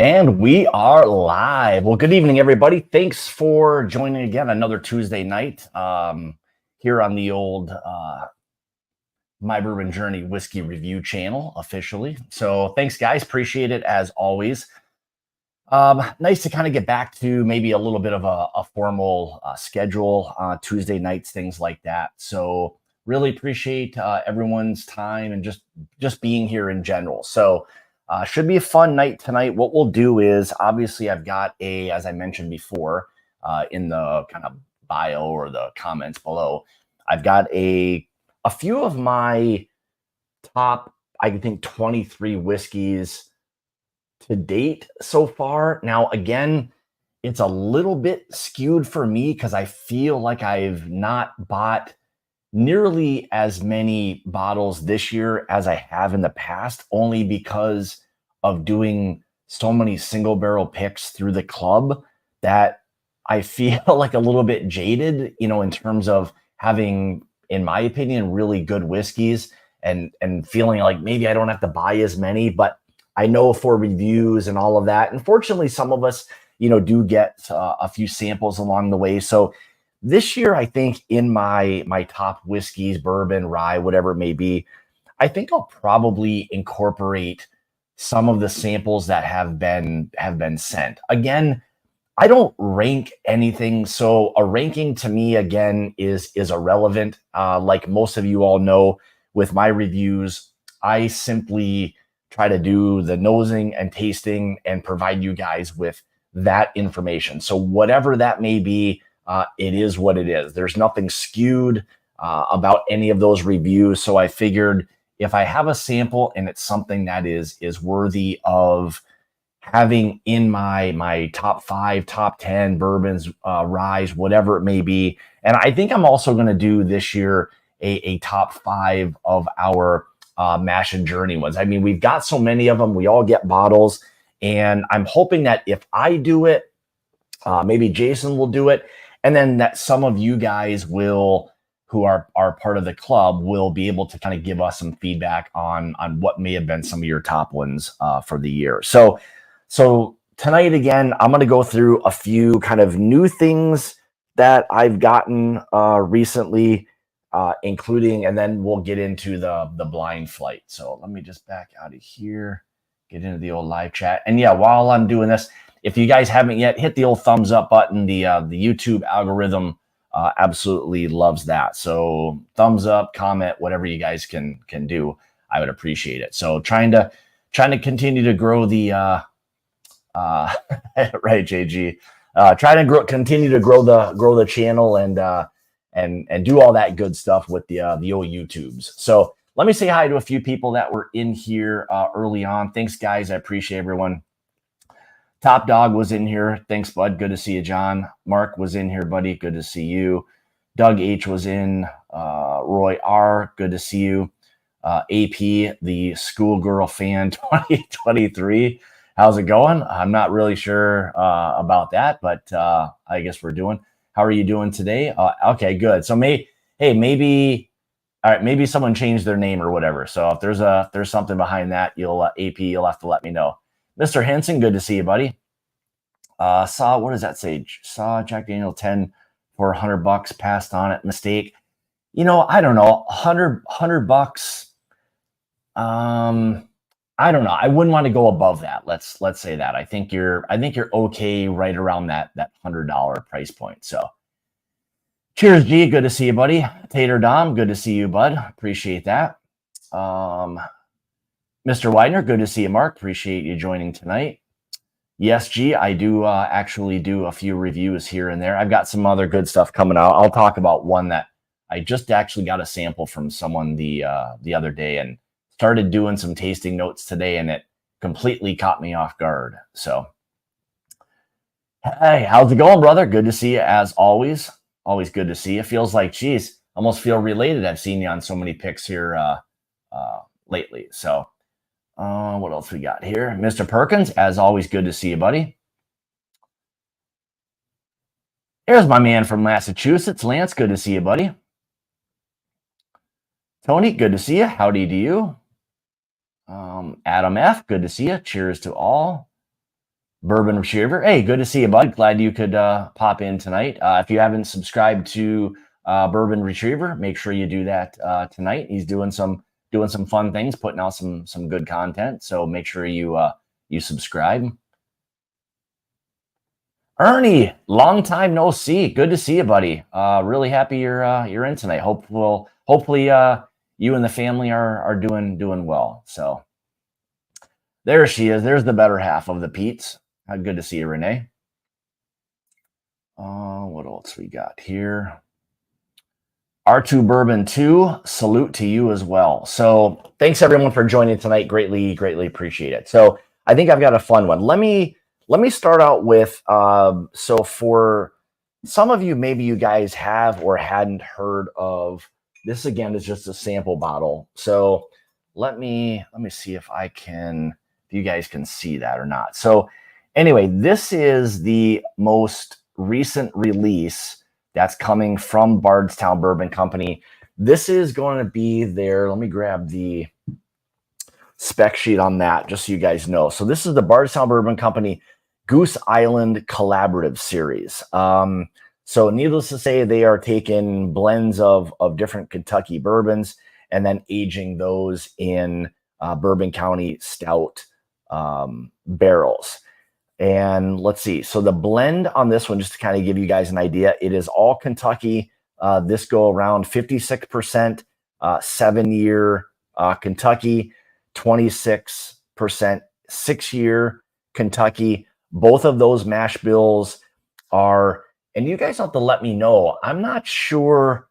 And we are live. Well, good evening, everybody. Thanks for joining again another Tuesday night here on the old My Bourbon Journey Whiskey Review channel officially. So thanks, guys. Appreciate it as always. Nice to kind of get back to maybe a little bit of a formal schedule, Tuesday nights, things like that. So really appreciate everyone's time and just being here in general. So should be a fun night tonight. What we'll do is, obviously, I've got as I mentioned before, in the kind of bio or the comments below, I've got a few of my top, I think, 23 whiskeys to date so far. Now, again, it's a little bit skewed for me because I feel like I've not bought nearly as many bottles this year as I have in the past, only because of doing so many single barrel picks through the club that I feel like a little bit jaded, in terms of having, in my opinion, really good whiskeys and feeling like maybe I don't have to buy as many, but I know for reviews and all of that. And fortunately, some of us, do get a few samples along the way. So this year, I think in my top whiskeys, bourbon, rye, whatever it may be, I think I'll probably incorporate some of the samples that have been sent. Again, I don't rank anything, so a ranking to me again is irrelevant. Like most of you all know, with my reviews, I simply try to do the nosing and tasting and provide you guys with that information. So whatever that may be, it is what it is. There's nothing skewed about any of those reviews. So I figured if I have a sample and it's something that is worthy of having in my top 5, top 10 bourbons, ryes, whatever it may be. And I think I'm also going to do this year a top 5 of our mash and journey ones. I mean, we've got so many of them. We all get bottles. And I'm hoping that if I do it, maybe Jason will do it. And then that some of you guys will, who are part of the club, will be able to kind of give us some feedback on what may have been some of your top ones for the year. So tonight, again, I'm going to go through a few kind of new things that I've gotten recently, including, and then we'll get into the blind flight. So let me just back out of here, get into the old live chat. And yeah, while I'm doing this, if you guys haven't yet, hit the old thumbs up button. The YouTube algorithm absolutely loves that. So thumbs up, comment, whatever you guys can do, I would appreciate it. So trying to continue to grow the right, JG. Continue to grow the channel and do all that good stuff with the old YouTubes. So let me say hi to a few people that were in here early on. Thanks, guys. I appreciate everyone. Top Dog was in here. Thanks, bud. Good to see you, John. Mark was in here, buddy. Good to see you. Doug H was in. Roy R. Good to see you. AP, the schoolgirl fan 2023. How's it going? I'm not really sure about that, but I guess we're doing. How are you doing today? Okay, good. So maybe all right, maybe someone changed their name or whatever. So if there's something behind that, you'll have to let me know. Mr. Henson, good to see you, buddy. What does that say? Saw Jack Daniel 10 for $100, passed on it. Mistake. I don't know. $100. I don't know. I wouldn't want to go above that. Let's say that. I think you're okay right around that $100 price point. So cheers, G. Good to see you, buddy. Tater Dom, good to see you, bud. Appreciate that. Mr. Widener, good to see you, Mark. Appreciate you joining tonight. Yes, G, I do actually do a few reviews here and there. I've got some other good stuff coming out. I'll talk about one that I just actually got a sample from someone the other day and started doing some tasting notes today, and it completely caught me off guard. So, hey, how's it going, brother? Good to see you as always. Always good to see you. Feels like, geez, almost feel related. I've seen you on so many pics here lately. So, what else we got here? Mr. Perkins, as always, good to see you, buddy. There's my man from Massachusetts, Lance. Good to see you, buddy. Tony, good to see you. Howdy to you. Adam F., good to see you. Cheers to all. Bourbon Retriever. Hey, good to see you, bud. Glad you could pop in tonight. If you haven't subscribed to Bourbon Retriever, make sure you do that tonight. He's doing some fun things, putting out some good content. So make sure you you subscribe. Ernie, long time no see. Good to see you, buddy. Really happy you're in tonight. Hopefully you and the family are doing well. So there she is. There's the better half of the Pete's. Good to see you, Renee. What else we got here? R2 Bourbon 2, salute to you as well. So thanks everyone for joining tonight. Greatly appreciate it. So I think I've got a fun one. Let me start out with so for some of you, maybe you guys have or hadn't heard of this. Again, is just a sample bottle. So let me see if you guys can see that or not. So anyway, this is the most recent release that's coming from Bardstown Bourbon Company. This is going to be their, let me grab the spec sheet on that just so you guys know. So this is the Bardstown Bourbon Company Goose Island Collaborative Series. So needless to say, they are taking blends of different Kentucky bourbons and then aging those in Bourbon County Stout barrels. And let's see. So the blend on this one, just to kind of give you guys an idea, it is all Kentucky. This go around 56%, 7-year Kentucky, 26% 6-year Kentucky. Both of those mash bills are, and you guys have to let me know, I'm not sure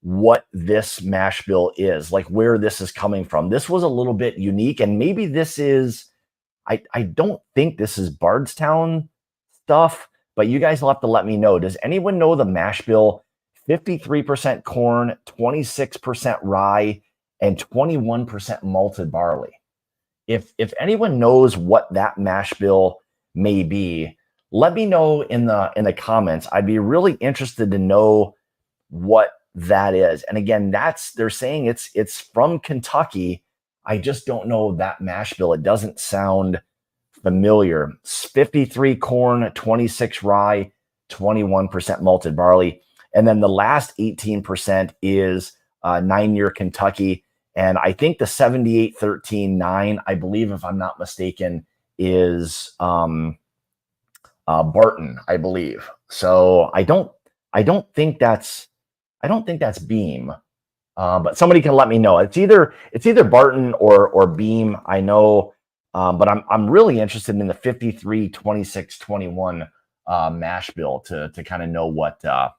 what this mash bill is, like where this is coming from. This was a little bit unique, and maybe this is, I don't think this is Bardstown stuff, but you guys will have to let me know. Does anyone know the mash bill? 53% corn, 26% rye, and 21% malted barley. If anyone knows what that mash bill may be, let me know in the comments. I'd be really interested to know what that is. And again, they're saying it's from Kentucky. I just don't know that mash bill. It doesn't sound familiar. 53 corn, 26 rye, 21% malted barley. And then the last 18% is 9-year Kentucky. And I think the 78-13-9, I believe, if I'm not mistaken, is Barton, I believe. So I don't think that's Beam. But somebody can let me know. It's either Barton or Beam. I know, but I'm really interested in the 53, 26, 21 mash bill to kind of know what that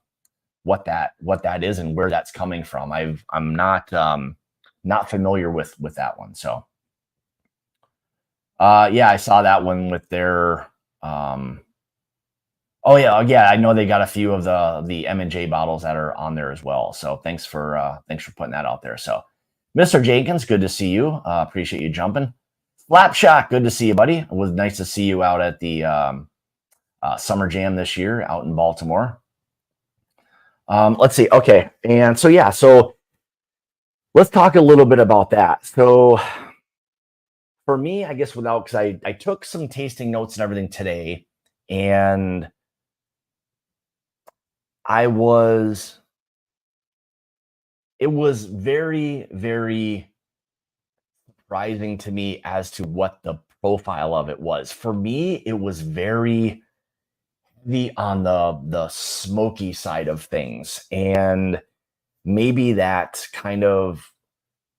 is and where that's coming from. I'm not familiar with that one. So yeah, I saw that one with their oh yeah, I know they got a few of the M&J bottles that are on there as well. So thanks for putting that out there. So Mr. Jenkins, good to see you. Appreciate you jumping. Slapshot, good to see you, buddy. It was nice to see you out at the Summer Jam this year out in Baltimore. Let's see. Okay, and so yeah, so let's talk a little bit about that. So for me, I guess because I took some tasting notes and everything today, and it was very, very surprising to me as to what the profile of it was. For me, it was very heavy on the smoky side of things, and maybe that kind of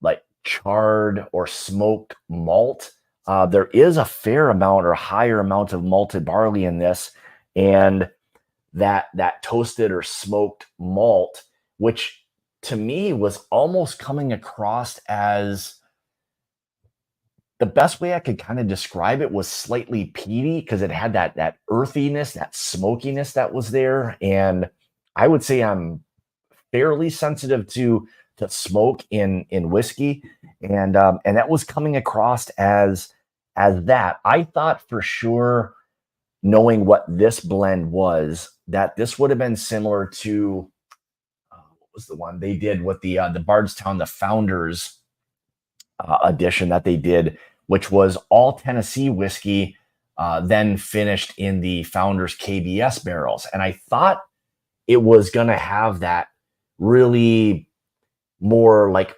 like charred or smoked malt. There is a fair amount or higher amount of malted barley in this, and that toasted or smoked malt, which to me was almost coming across as, the best way I could kind of describe it was slightly peaty, because it had that earthiness, that smokiness that was there. And I would say I'm fairly sensitive to smoke in whiskey, and that was coming across as that. I thought for sure, knowing what this blend was, that this would have been similar to what was the one they did with the Bardstown, the Founders edition that they did, which was all Tennessee whiskey, then finished in the Founders KBS barrels. And I thought it was going to have that really more like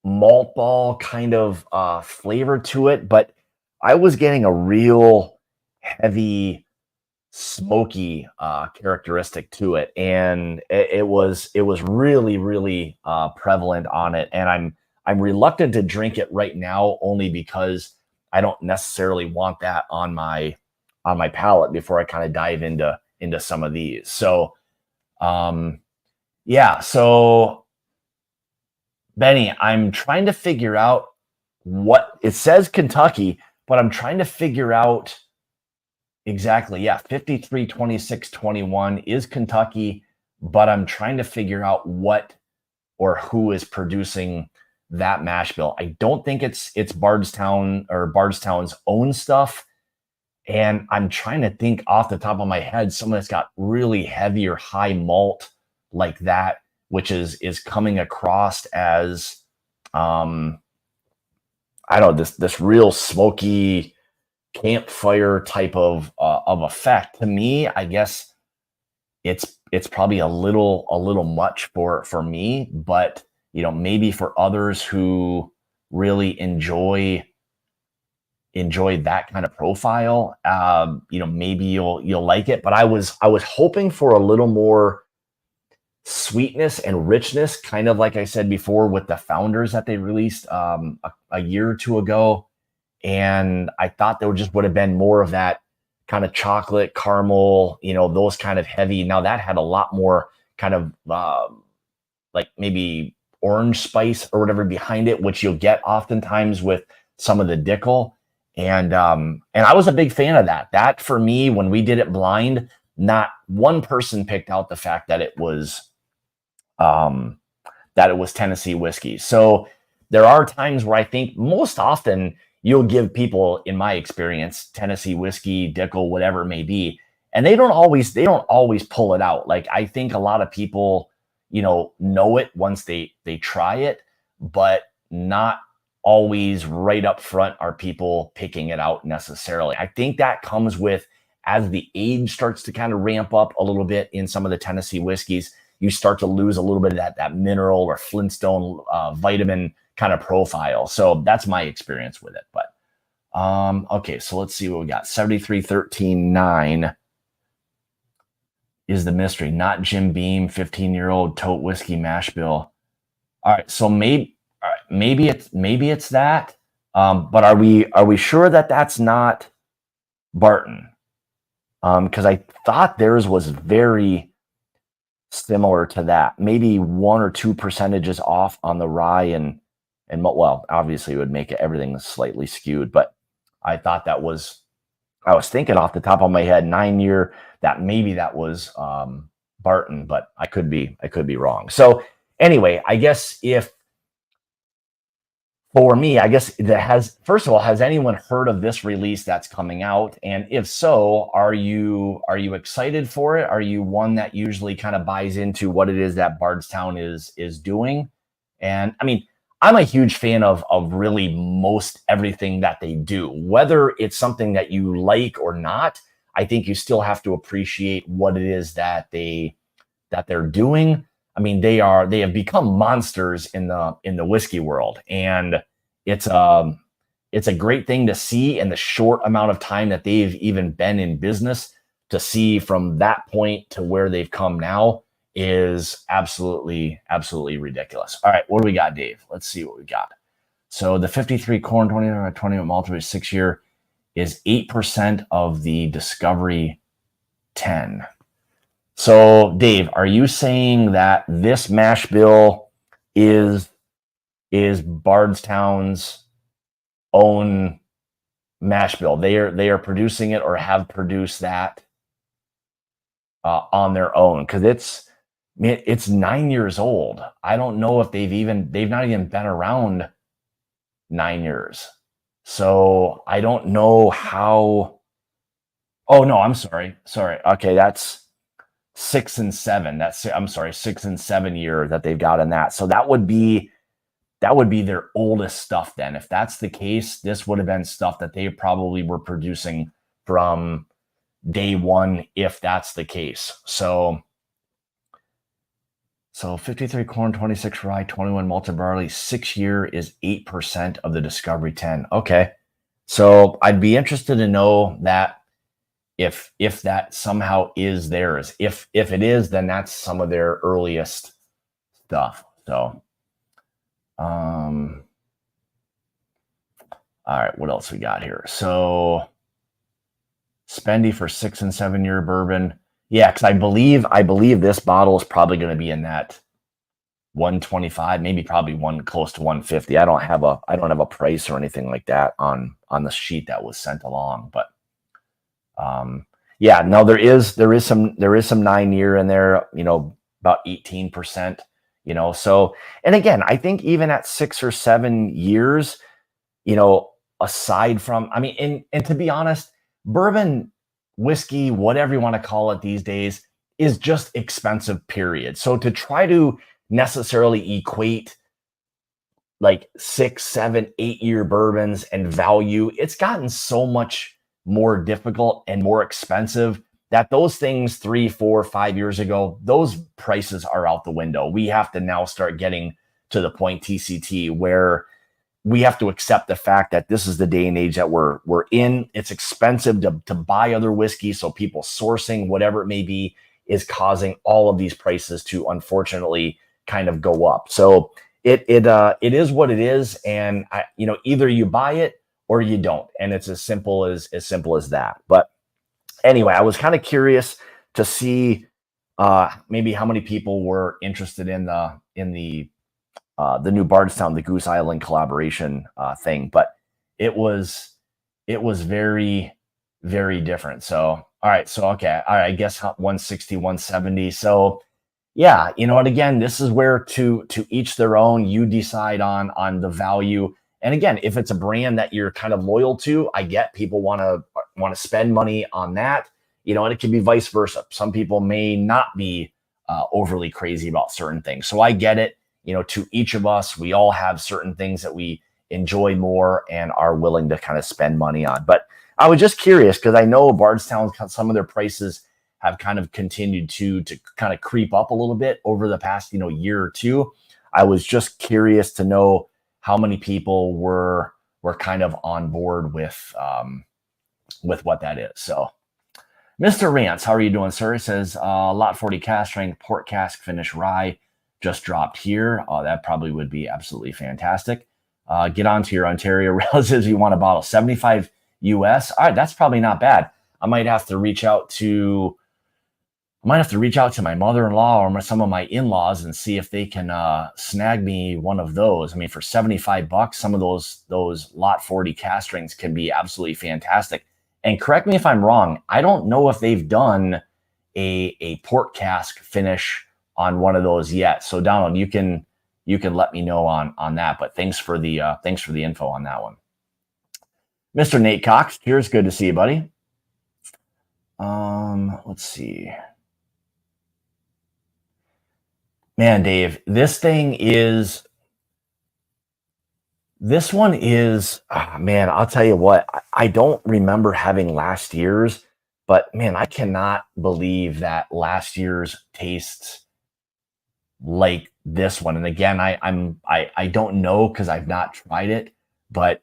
malt ball kind of flavor to it, but I was getting a real heavy smoky characteristic to it, and it was really prevalent on it. And I'm reluctant to drink it right now, only because I don't necessarily want that on my palate before I kind of dive into some of these. So yeah, so Benny, I'm trying to figure out what it says Kentucky, but I'm trying to figure out exactly. Yeah, 53, 26, 21 is Kentucky, but I'm trying to figure out what or who is producing that mash bill. I don't think it's Bardstown or Bardstown's own stuff. And I'm trying to think off the top of my head, someone that's got really heavy or high malt like that, which is coming across as I don't know, this real smoky campfire type of effect. To me, I guess it's probably a little much for me, but maybe for others who really enjoy that kind of profile, maybe you'll like it. But I was hoping for a little more sweetness and richness, kind of like I said before with the Founders that they released a year or two ago. And I thought there would have been more of that kind of chocolate, caramel, those kind of heavy. Now that had a lot more kind of like maybe orange spice or whatever behind it, which you'll get oftentimes with some of the Dickel. And I was a big fan of that. That for me, when we did it blind, not one person picked out the fact that it was Tennessee whiskey. So there are times where I think most often you'll give people, in my experience, Tennessee whiskey, Dickel, whatever it may be, and they don't always pull it out. Like, I think a lot of people, know it once they try it, but not always right up front are people picking it out necessarily. I think that comes with, as the age starts to kind of ramp up a little bit in some of the Tennessee whiskeys, you start to lose a little bit of that mineral or Flintstone vitamin kind of profile. So that's my experience with it. But okay, so let's see what we got. 73-13-9 is the mystery, not Jim Beam, 15-year-old tote whiskey mash bill. All right, so maybe it's that. But are we sure that that's not Barton? Because I thought theirs was very similar to that. Maybe 1 or 2 percentages off on the rye and well, obviously it would make everything slightly skewed, but I thought I was thinking off the top of my head, 9-year, that maybe that was Barton, but I could be wrong. So anyway, I guess for me, I guess first of all, has anyone heard of this release that's coming out? And if so, are you excited for it? Are you one that usually kind of buys into what it is that Bardstown is doing? And I mean, I'm a huge fan of really most everything that they do, whether it's something that you like or not. I think you still have to appreciate what it is that they're doing. I mean, they have become monsters in the whiskey world, and it's a great thing to see in the short amount of time that they've even been in business. To see from that point to where they've come now is absolutely ridiculous. All right, what do we got, Dave? Let's see what we got. So the 53 corn 20 malt 6-year is 8% of the Discovery 10. So, Dave, are you saying that this mash bill is Bardstown's own mash bill? They are producing it or have produced that on their own? Because it's 9 years old. I don't know if they've not even been around 9 years. So I don't know how. Oh no, I'm sorry. Okay, that's 6 and 7. 6 and 7 year that they've got in that. So that would be their oldest stuff then. If that's the case, this would have been stuff that they probably were producing from day one, if that's the case. So 53 corn, 26 rye, 21 malted barley, 6 year is 8% of the Discovery 10. Okay. So I'd be interested to know that if that somehow is theirs. If it is, then that's some of their earliest stuff. So all right, what else we got here? So spendy for 6 and 7 year bourbon. Yeah, because I believe this bottle is probably going to be in that 125, maybe probably one close to 150. I don't have a price or anything like that on the sheet that was sent along, but yeah, no, there is some 9 year in there, about 18%, so, and again, I think even at 6 or 7 years, aside from, I mean, and to be honest, bourbon, whiskey, whatever you want to call it these days, is just expensive, period. So to try to necessarily equate like 6, 7, 8 year bourbons and value, it's gotten so much more difficult and more expensive that those things 3, 4, 5 years ago, those prices are out the window. We have to now start getting to the point, TCT, where we have to accept the fact that this is the day and age that we're in. It's expensive to buy other whiskey, so people sourcing, whatever it may be, is causing all of these prices to unfortunately kind of go up. So it is what it is, and either you buy it or you don't, and it's as simple as that. But anyway, I was kind of curious to see maybe how many people were interested in the new Bardstown, the Goose Island collaboration thing, but it was very, very different. So, all right. So, okay. All right. I guess 160, 170. So yeah, and again, this is where to each their own. You decide on the value. And again, if it's a brand that you're kind of loyal to, I get people want to spend money on that, and it can be vice versa. Some people may not be overly crazy about certain things. So I get it. To each of us, we all have certain things that we enjoy more and are willing to kind of spend money on. But I was just curious because I know Bardstown, some of their prices have kind of continued to kind of creep up a little bit over the past, year or two. I was just curious to know how many people were kind of on board with what that is. So Mr. Rance, how are you doing, sir? He says, lot 40 cask strength, port cask finish rye just dropped here. That probably would be absolutely fantastic. Get onto your Ontario relatives. You want a bottle, 75 US. All right, that's probably not bad. I might have to reach out to my mother-in-law or some of my in-laws and see if they can snag me one of those. I mean, for $75, some of those lot 40 cask strengths can be absolutely fantastic. And correct me if I'm wrong, I don't know if they've done a port cask finish on one of those yet. So Donald, you can let me know on that. But thanks for the info on that one. Mr. Nate Cox, cheers. Good to see you, buddy. Let's see. Man, Dave, this one is, man, I'll tell you what, I don't remember having last year's, but man, I cannot believe that last year's tastes like this one. And again, I don't know because I've not tried it, but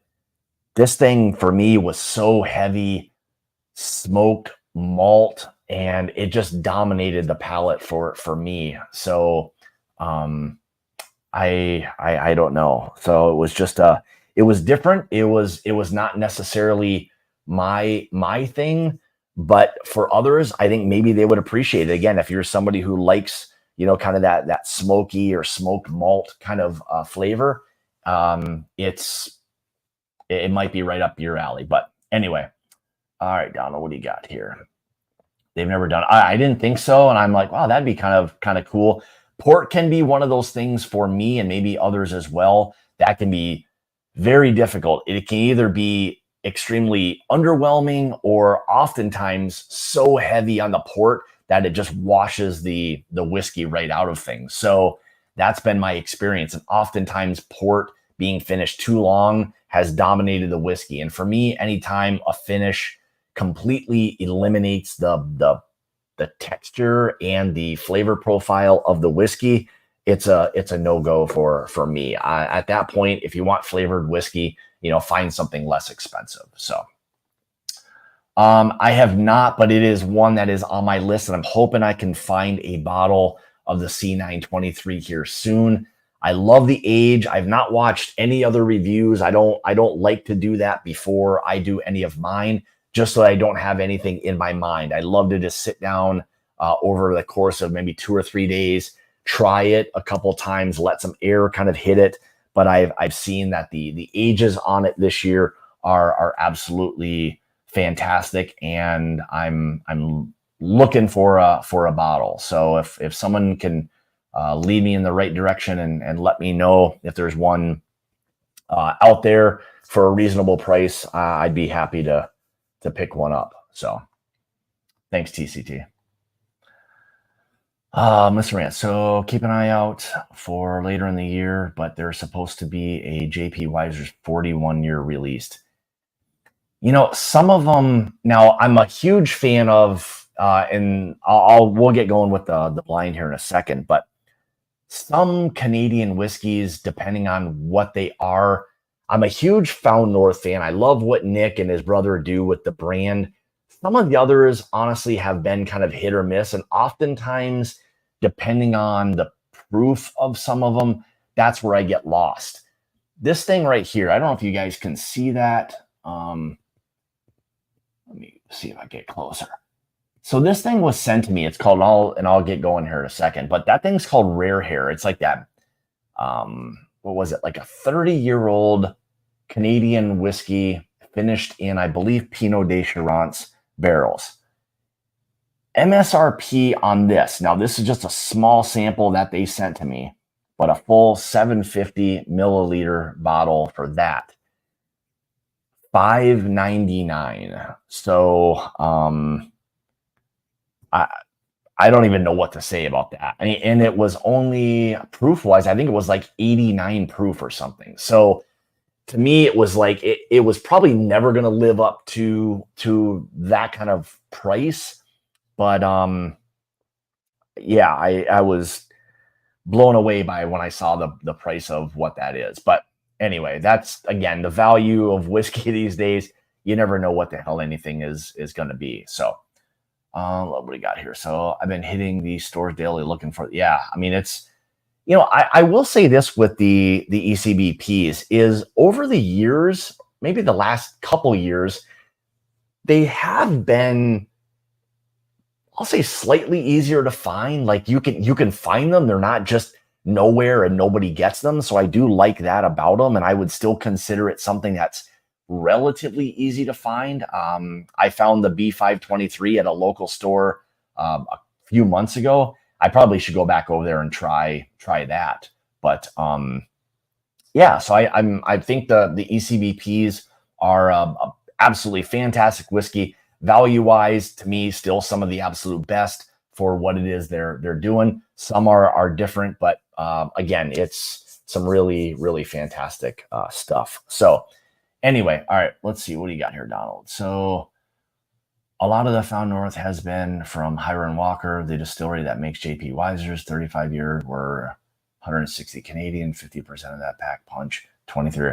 this thing for me was so heavy, smoke, malt, and it just dominated the palate for me. So I don't know. So it was just it was different. It was not necessarily my thing, but for others, I think maybe they would appreciate it. Again, if you're somebody who likes, kind of that smoky or smoked malt kind of flavor, it might be right up your alley. But anyway, all right, Donald, what do you got here? They've never done. I didn't think so, and I'm like, wow, that'd be kind of cool. Port can be one of those things for me, and maybe others as well, that can be very difficult. It can either be extremely underwhelming or oftentimes so heavy on the port that it just washes the whiskey right out of things. So that's been my experience. And oftentimes port being finished too long has dominated the whiskey. And for me, anytime a finish completely eliminates the texture and the flavor profile of the whiskey, it's a no-go for me. At that point, if you want flavored whiskey, find something less expensive. So I have not, but it is one that is on my list, and I'm hoping I can find a bottle of the C923 here soon. I love the age. I've not watched any other reviews. I don't like to do that before I do any of mine, just so I don't have anything in my mind. I love to just sit down over the course of maybe 2 or 3 days, try it a couple times, let some air kind of hit it. But I've seen that the ages on it this year are absolutely fantastic, and I'm looking for a bottle. So if someone can lead me in the right direction and let me know if there's one out there for a reasonable price, I'd be happy to pick one up. So thanks, TCT. Mr. Rant, so keep an eye out for later in the year, but there's supposed to be a JP Weiser's 41-year released. Some of them, now I'm a huge fan of, and we'll get going with the blind here in a second, but some Canadian whiskeys, depending on what they are, I'm a huge Found North fan. I love what Nick and his brother do with the brand. Some of the others, honestly, have been kind of hit or miss, and oftentimes, depending on the proof of some of them, that's where I get lost. This thing right here, I don't know if you guys can see that. Let me see if I get closer. So this thing was sent to me. It's called, I'll get going here in a second, but that thing's called Rare Hair. It's like that, what was it? Like a 30-year-old Canadian whiskey finished in, I believe, Pinot de Charance barrels. MSRP on this, now this is just a small sample that they sent to me, but a full 750 milliliter bottle for that, $5.99. So I don't even know what to say about that. And it was only proof-wise, I think it was like 89 proof or something. So to me, it was like it was probably never going to live up to that kind of price. But yeah, I was blown away by when I saw the price of what that is. But anyway, that's, again, the value of whiskey these days. You never know what the hell anything is going to be. So what do we got here? So I've been hitting these stores daily looking for, yeah, I mean, it's, I will say this with the ECBPs is over the years, maybe the last couple years, they have been, I'll say, slightly easier to find. Like you can find them. They're not just nowhere and nobody gets them. So I do like that about them. And I would still consider it something that's relatively easy to find. I found the B523 at a local store a few months ago. I probably should go back over there and try that. But yeah, so I think the ECBPs are absolutely fantastic whiskey. Value-wise, to me, still some of the absolute best for what it is they're doing. Some are different, but again, it's some really, really fantastic stuff. So anyway, all right, let's see. What do you got here, Donald? So a lot of the Found North has been from Hiram Walker, the distillery that makes JP Weiser's. 35 years were 160 Canadian, 50% of that pack punch, 23.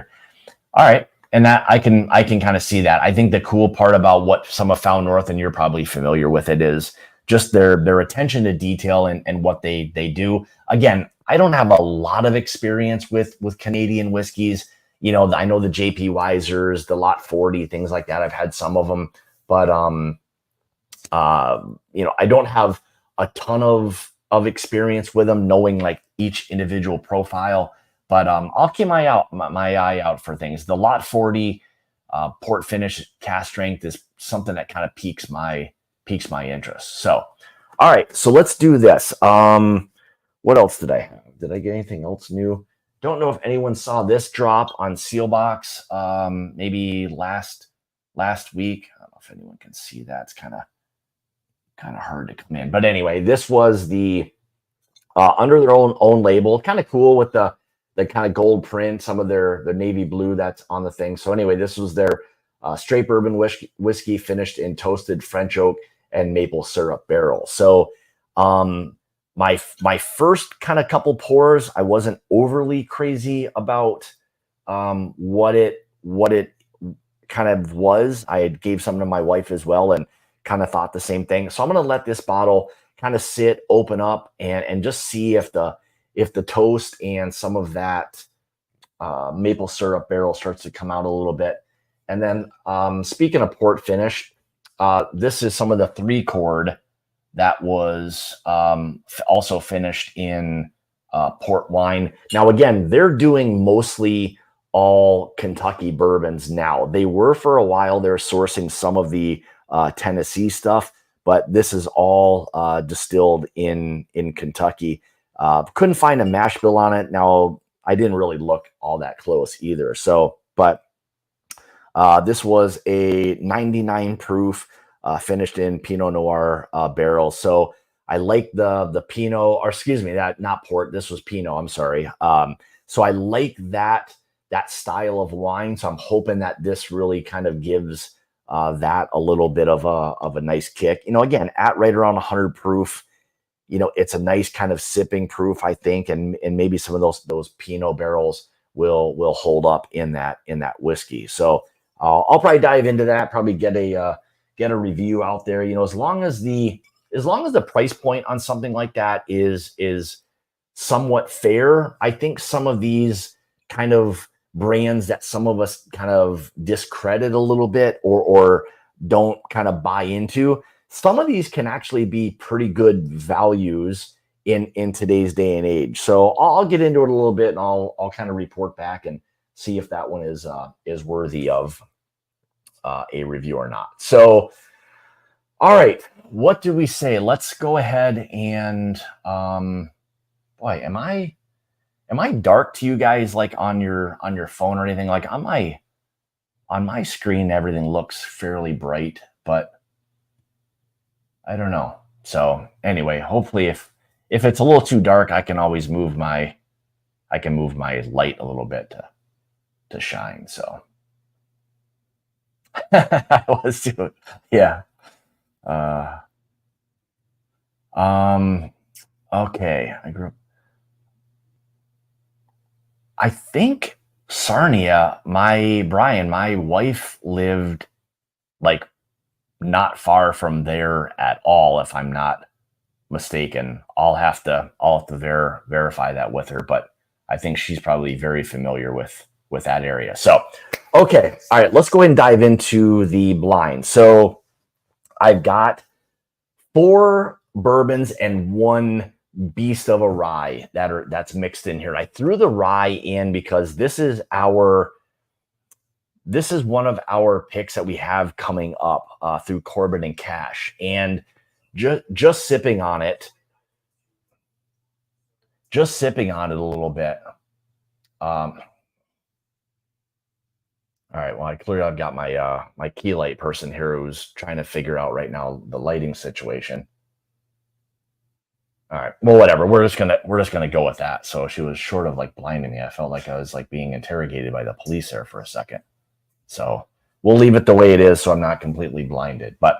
All right. And that I can kind of see that. I think the cool part about what some of Found North, and you're probably familiar with it, is just their attention to detail and what they do. Again, I don't have a lot of experience with Canadian whiskeys. I know the JP Weisers, the Lot 40, things like that. I've had some of them, but I don't have a ton of experience with them, knowing like each individual profile. But I'll keep my eye out for things. The Lot 40 port finish cast strength is something that kind of piques my interest. So, all right, so let's do this. What else did I have? Did I get anything else new? Don't know if anyone saw this drop on Sealbox maybe last week. I don't know if anyone can see that. It's kind of hard to come in. But anyway, this was the under their own label. Kind of cool with the kind of gold print, some of their navy blue that's on the thing. So anyway, this was their straight bourbon whiskey finished in toasted French oak and maple syrup barrel. So my first kind of couple pours, I wasn't overly crazy about what it kind of was. I had gave some to my wife as well and kind of thought the same thing. So I'm going to let this bottle kind of sit, open up, and just see if the toast and some of that maple syrup barrel starts to come out a little bit. And then speaking of port finish, this is some of the 3-chord that was also finished in port wine. Now, again, they're doing mostly all Kentucky bourbons now. They were for a while. They're sourcing some of the Tennessee stuff, but this is all distilled in Kentucky. Couldn't find a mash bill on it. Now, I didn't really look all that close either. So, but this was a 99 proof finished in Pinot Noir barrel. So I like the Pinot, or excuse me, that not port. This was Pinot. I'm sorry. So I like that style of wine. So I'm hoping that this really kind of gives that a little bit of a nice kick. You know, again, at right around 100 proof, you know, it's a nice kind of sipping proof, I think, and maybe some of those Pinot barrels will hold up in that whiskey. So I'll probably dive into that. Probably get a review out there. You know, as long as the price point on something like that is somewhat fair, I think some of these kind of brands that some of us kind of discredit a little bit or don't kind of buy into, some of these can actually be pretty good values in today's day and age. So I'll get into it a little bit and I'll kind of report back and see if that one is worthy of a review or not. So, all right, what do we say? Let's go ahead and boy, am I dark to you guys, like on your phone or anything? Like on my screen, everything looks fairly bright, but I don't know. So anyway, hopefully if it's a little too dark, I can always move my light a little bit to shine. So I was doing, yeah. Okay. I think Sarnia, my wife lived like not far from there at all, if I'm not mistaken. I'll have to verify that with her, but I think she's probably very familiar with that area. So, okay. All right, let's go ahead and dive into the blind. So I've got 4 bourbons and 1 beast of a rye that's mixed in here. I threw the rye in because this is one of our picks that we have coming up through Corbin and Cash, and just sipping on it a little bit. All right. Well, I've got my key light person here who's trying to figure out right now the lighting situation. All right. Well, whatever. We're just gonna go with that. So she was short of like blinding me. I felt like I was like being interrogated by the police there for a second. So we'll leave it the way it is, so I'm not completely blinded. But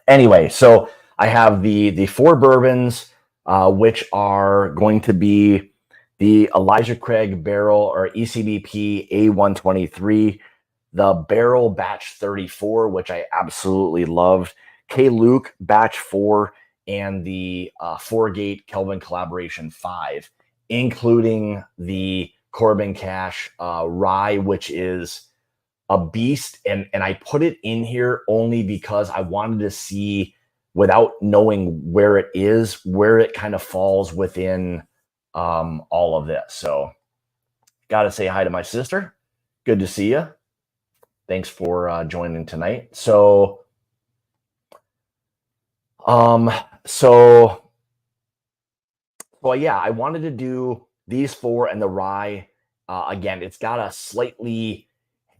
anyway, so I have the 4 bourbons, which are going to be the Elijah Craig Barrel or ECBP A123, the Barrell Batch 34, which I absolutely loved, Luke Batch 4, and the 4-Gate Kelvin Collaboration V, including the Corbin Cash rye, which is a beast. And I put it in here only because I wanted to see, without knowing where it is, where it kind of falls within all of this. So got to say hi to my sister. Good to see you. Thanks for joining tonight. So yeah, I wanted to do these 4 and the rye. Again, it's got a slightly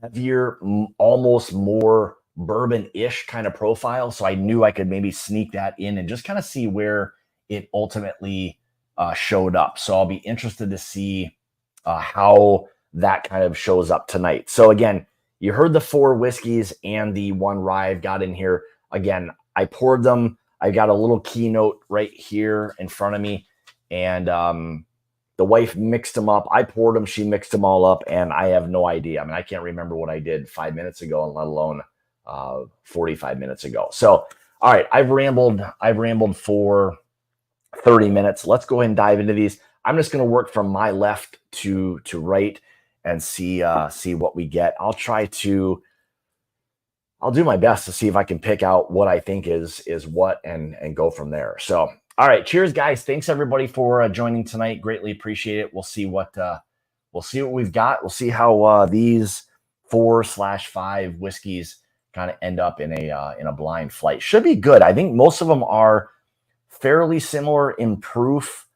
heavier, almost more bourbon-ish kind of profile. So I knew I could maybe sneak that in and just kind of see where it ultimately showed up. So I'll be interested to see how that kind of shows up tonight. So again, you heard the 4 whiskeys and the 1 rye I've got in here. Again, I poured them. I got a little keynote right here in front of me, and the wife mixed them up. I poured them. She mixed them all up, and I have no idea. I mean, I can't remember what I did 5 minutes ago, let alone 45 minutes ago. So, all right, I've rambled for 30 minutes. Let's go ahead and dive into these. I'm just going to work from my left to right and see what we get. I'll do my best to see if I can pick out what I think is what and go from there. So, all right, cheers, guys. Thanks everybody for joining tonight. Greatly appreciate it. We'll see what we've got. We'll see how these 4/5 whiskeys kind of end up in a blind flight. Should be good. I think most of them are fairly similar in proof.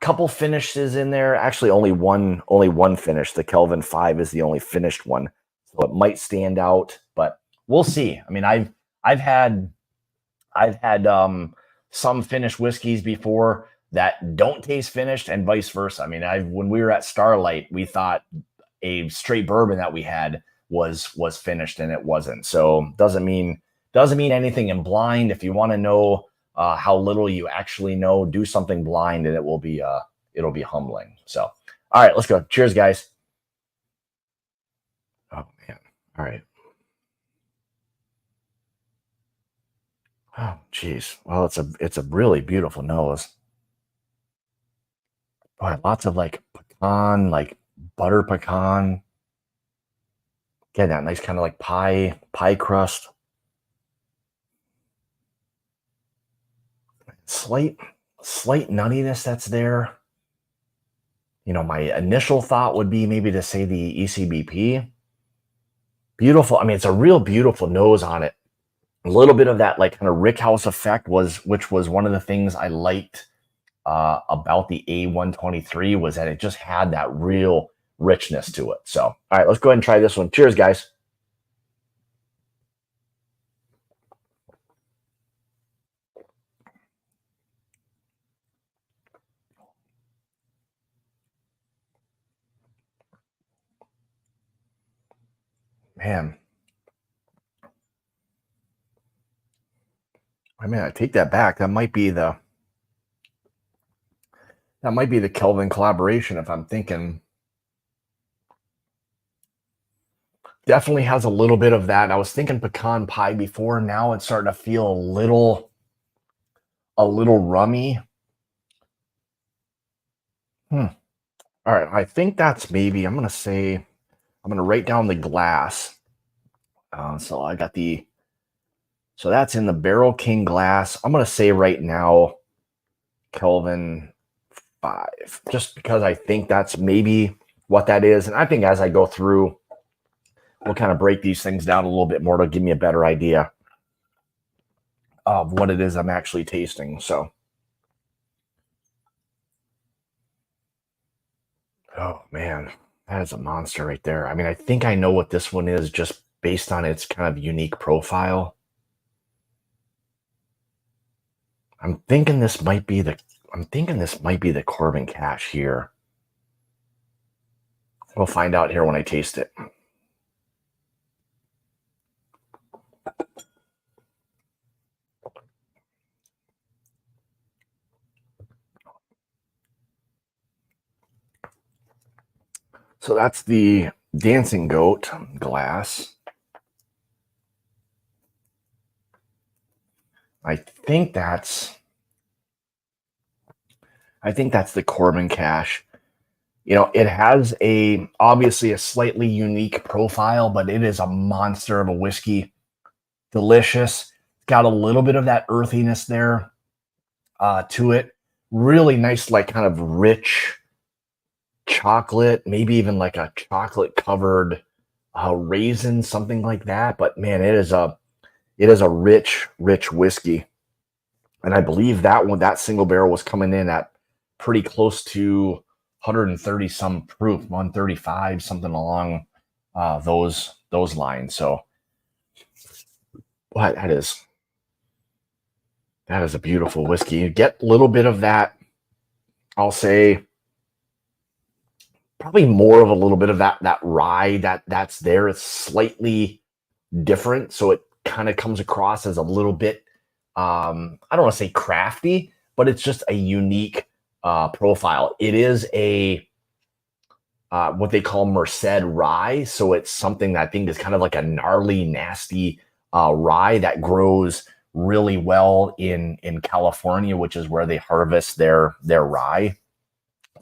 Couple finishes in there. Actually, only one finish. The Kelvin 5 is the only finished one, so it might stand out, but we'll see. I mean, I've had some finished whiskeys before that don't taste finished, and vice versa. I mean, when we were at Starlight, we thought a straight bourbon that we had was finished, and it wasn't. So doesn't mean anything in blind. If you want to know how little you actually know, do something blind, and it'll be humbling. So, all right, let's go. Cheers, guys. Oh man. All right. Oh geez. Well, it's a really beautiful nose. Boy, lots of like pecan, like butter pecan. Get that nice kind of like pie crust. Slight nuttiness that's there. My initial thought would be maybe to say the ECBP. Beautiful. I mean, it's a real beautiful nose on it. A little bit of that like kind of rickhouse effect which was one of the things I liked about the A123 was that it just had that real richness to it. So, all right, let's go ahead and try this one. Cheers, guys. Man. I mean, I take that back. That might be the Kelvin Collaboration, if I'm thinking. Definitely has a little bit of that. I was thinking pecan pie before. Now it's starting to feel a little rummy. All right, I think that's maybe, I'm going to write down the glass. So I got so that's in the Barrel King glass. I'm going to say right now, Kelvin 5, just because I think that's maybe what that is. And I think as I go through, we'll kind of break these things down a little bit more to give me a better idea of what it is I'm actually tasting. So, oh man, that is a monster right there. I mean, I think I know what this one is just based on its kind of unique profile. I'm thinking this might be the Corbin Cash here. We'll find out here when I taste it. So that's the Dancing Goat glass. I think that's the Corbin Cash. It has obviously a slightly unique profile, but it is a monster of a whiskey. Delicious. Got a little bit of that earthiness there to it. Really nice, like kind of rich chocolate, maybe even like a chocolate covered raisin, something like that. But man, it is a rich whiskey. And I believe that single barrel was coming in at pretty close to 130 some proof, 135, something along those lines. So what that is a beautiful whiskey. You get a little bit of that, I'll say, probably more of a little bit of that rye that's there. It's slightly different, so it kind of comes across as a little bit I don't want to say crafty, but it's just a unique profile. It is a what they call Merced rye, so it's something that I think is kind of like a gnarly, nasty rye that grows really well in California, which is where they harvest their rye.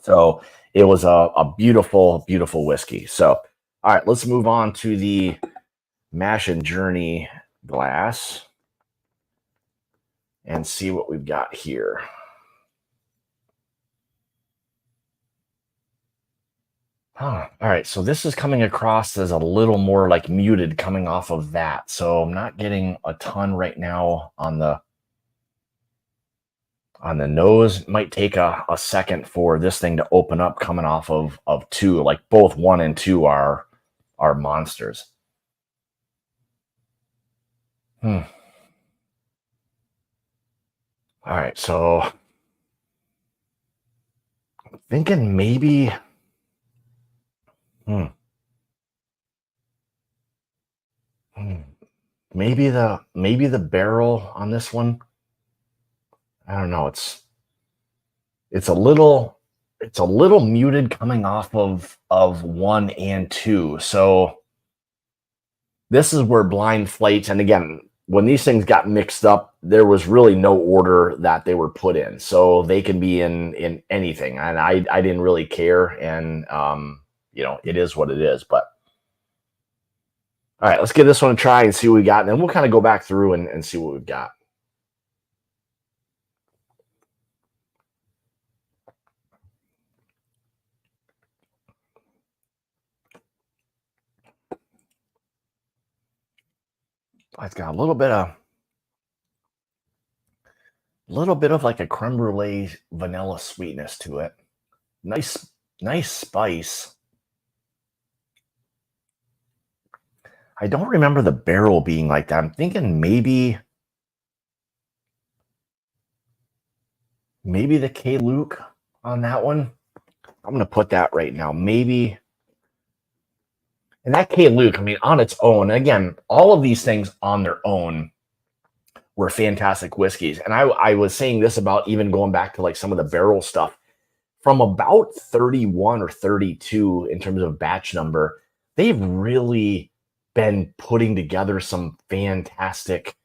So it was a beautiful, beautiful whiskey. So all right, let's move on to the Mash and Journey glass and see what we've got here. Huh. All right, so this is coming across as a little more like muted coming off of that. So I'm not getting a ton right now on the nose. It might take a second for this thing to open up coming off of two. Like both 1 and 2 are monsters. All right, so I'm thinking maybe maybe the barrel on this one. I don't know. It's a little muted coming off of 1 and 2. So this is where blind flights, and again, when these things got mixed up, there was really no order that they were put in. So they can be in anything, and I didn't really care, and it is what it is. But all right, let's give this one a try and see what we got, and then we'll kind of go back through and see what we've got. It's got a little bit of like a creme brulee vanilla sweetness to it. Nice spice. I don't remember the barrel being like that. I'm thinking maybe the K. Luke on that one. I'm going to put that right now. Maybe. And that K. Luke, I mean, on its own, again, all of these things on their own were fantastic whiskeys. And I was saying this about even going back to like some of the barrel stuff. From about 31 or 32 in terms of batch number, they've really been putting together some fantastic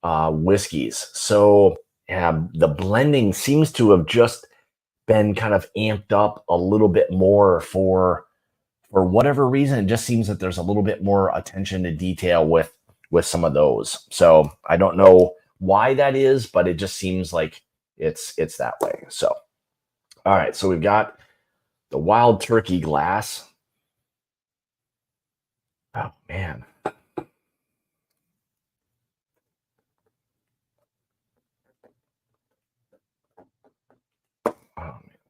whiskeys. So the blending seems to have just been kind of amped up a little bit more for whatever reason. It just seems that there's a little bit more attention to detail with some of those. So I don't know why that is, but it just seems like it's that way. So all right, so we've got the Wild Turkey glass. Oh man.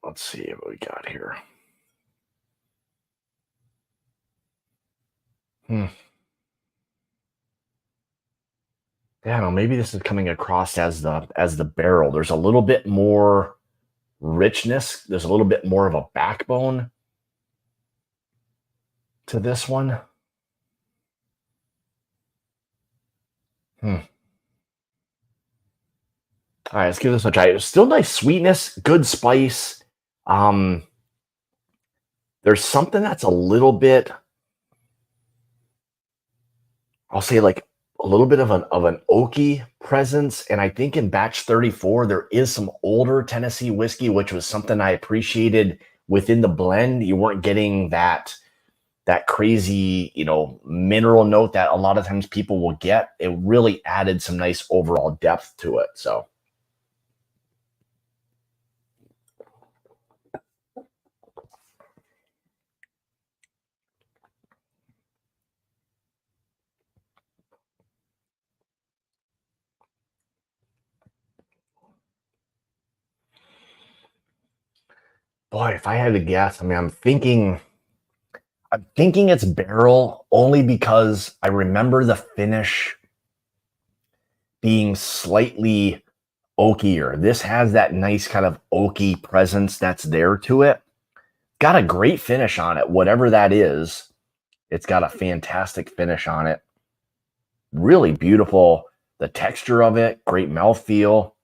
Let's see what we got here. Yeah, no, maybe this is coming across as the barrel. There's a little bit more richness. There's a little bit more of a backbone to this one. All right, let's give this a try. Still nice sweetness, good spice. There's something that's a little bit, I'll say like a little bit of an oaky presence. And I think in batch 34, there is some older Tennessee whiskey, which was something I appreciated within the blend. You weren't getting that crazy, mineral note that a lot of times people will get. It really added some nice overall depth to it. So boy, if I had to guess, I mean, I'm thinking it's barrel only because I remember the finish being slightly oakier. This has that nice kind of oaky presence that's there to it. got a great finish on it. Whatever that is, it's got a fantastic finish on it. Really beautiful. The texture of it, great mouthfeel.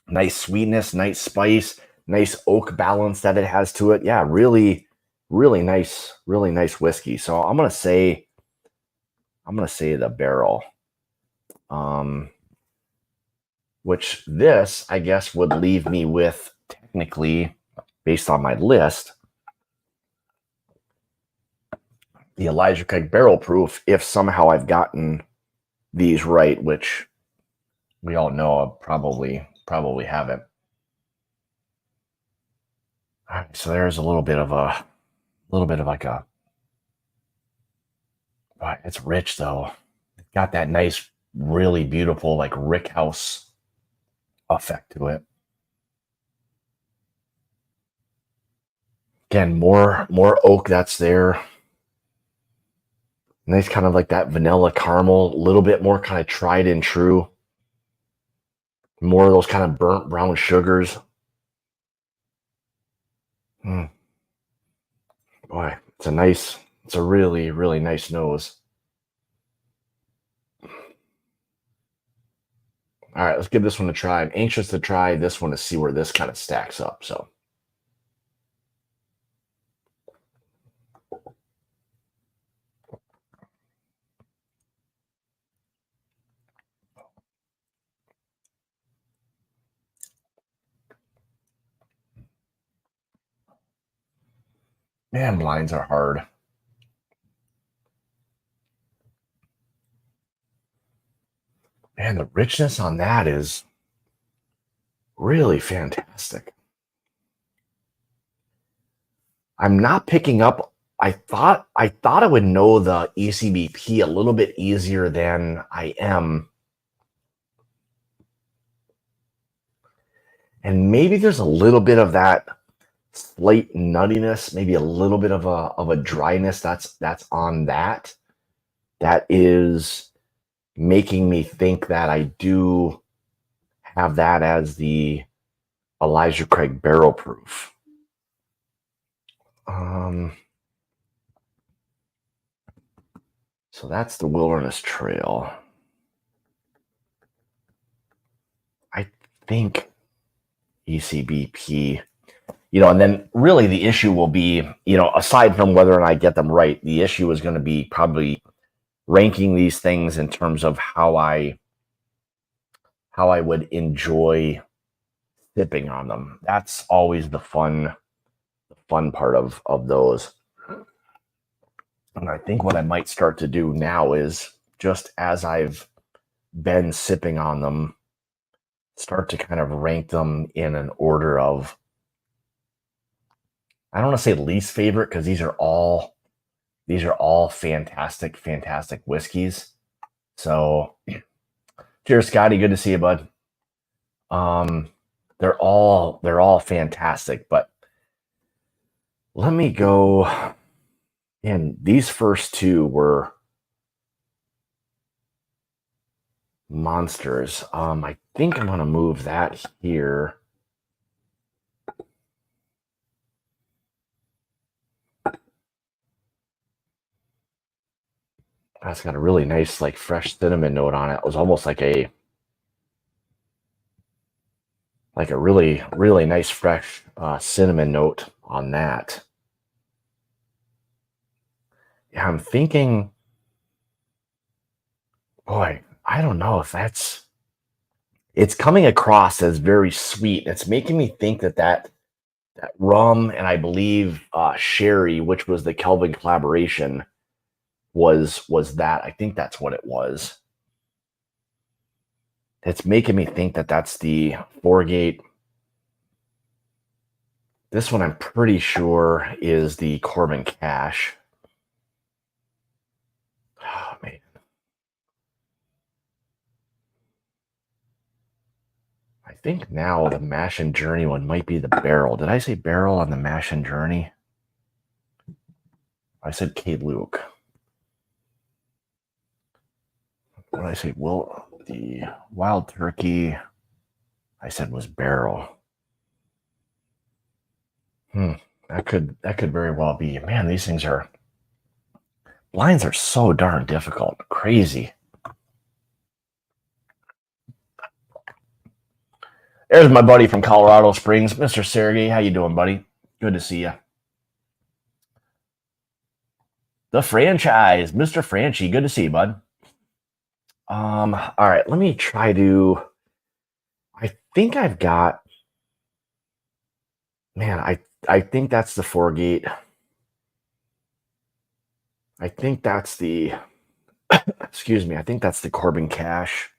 Nice sweetness, nice spice, nice oak balance that it has to it. Yeah, really, really nice whiskey. So I'm gonna say the Barrell. Which this, I guess, would leave me with, technically, based on my list, the Elijah Craig Barrel Proof, if somehow I've gotten these right, which we all know I probably haven't. All right, so there's a little bit of like a, it's rich though. It's got that nice, really beautiful, like rick house effect to it. Again, more oak that's there. Nice kind of like that vanilla caramel, a little bit more kind of tried and true. More of those kind of burnt brown sugars. Boy, it's a really, really nice nose. All right, let's give this one a try. I'm anxious to try this one to see where this kind of stacks up. So, man, blinds are hard. Man, the richness on that is really fantastic. I'm not picking up. I thought I would know the ECBP a little bit easier than I am. And maybe there's a little bit of that slight nuttiness, maybe a little bit of a dryness that's on that. That is making me think that I do have that as the Elijah Craig Barrel Proof. So that's the Wilderness Trail. I think ECBP, and then really the issue will be, aside from whether or not I get them right, the issue is going to be probably ranking these things in terms of how I would enjoy sipping on them. That's always the fun part of those. And I think what I might start to do now is, just as I've been sipping on them, start to kind of rank them in an order of, I don't want to say least favorite, because these are all fantastic whiskeys. So cheers, Scotty. Good to see you, bud. They're all fantastic, but let me go. And these first two were monsters. I think I'm going to move that here. That's got a really nice, like, fresh cinnamon note on it. It was almost like a really, really nice, fresh cinnamon note on that. Yeah, I'm thinking, boy, I don't know if it's coming across as very sweet. It's making me think that rum, and I believe sherry, which was the Kelvin Collaboration, was that. I think that's what it was. It's making me think that that's the Gate. This one I'm pretty sure is the Corbin Cash. Oh, man. I think now the Mash and Journey one might be the Barrell. Did I say Barrell on the Mash and Journey? I said K. Luke. What did I say? Well, the Wild Turkey, I said, was Barrell. That could very well be. Man, these blinds are so darn difficult. Crazy. There's my buddy from Colorado Springs, Mr. Sergey. How you doing, buddy? Good to see you. The franchise, Mr. Franchi. Good to see you, bud. All right, let me try to. I think I've got. Man, I think that's the 4 gate. I think that's the. Excuse me. I think that's the Corbin Cash.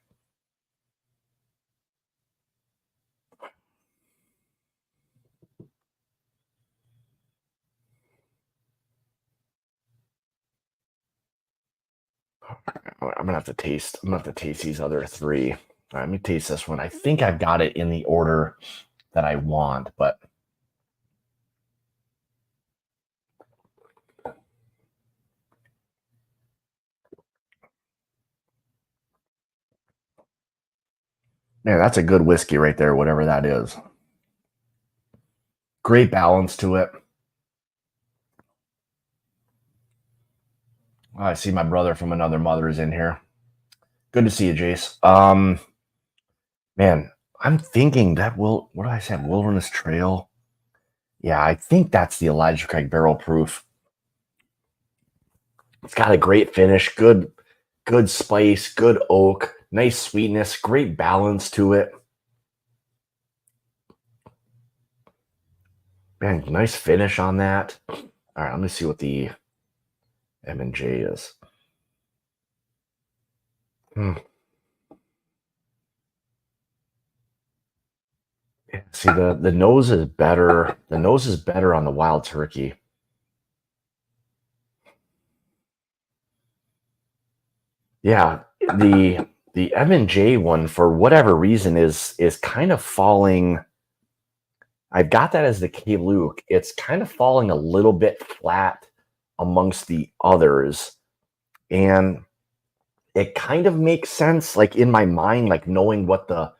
I'm gonna have to taste. I'm gonna have to taste these other 3. All right, let me taste this one. I think I've got it in the order that I want, but man, that's a good whiskey right there, whatever that is. Great balance to it. Oh, I see my brother from another mother is in here. Good to see you, Jace. Man, I'm thinking that what did I say? Wilderness Trail. Yeah, I think that's the Elijah Craig Barrel Proof. It's got a great finish, good spice, good oak, nice sweetness, great balance to it. Man, nice finish on that. All right, let me see what the M&J is. See, the nose is better. The nose is better on the Wild Turkey. Yeah, the M&J one, for whatever reason, is kind of falling. I've got that as the K Luke. It's kind of falling a little bit flat amongst the others. And it kind of makes sense, like in my mind, like knowing what the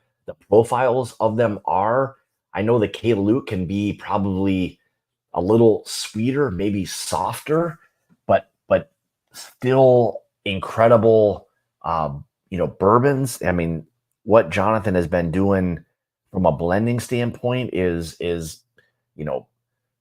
profiles of them are. I know the K Luke can be probably a little sweeter, maybe softer, but still incredible. Bourbons. I mean, what Jonathan has been doing from a blending standpoint is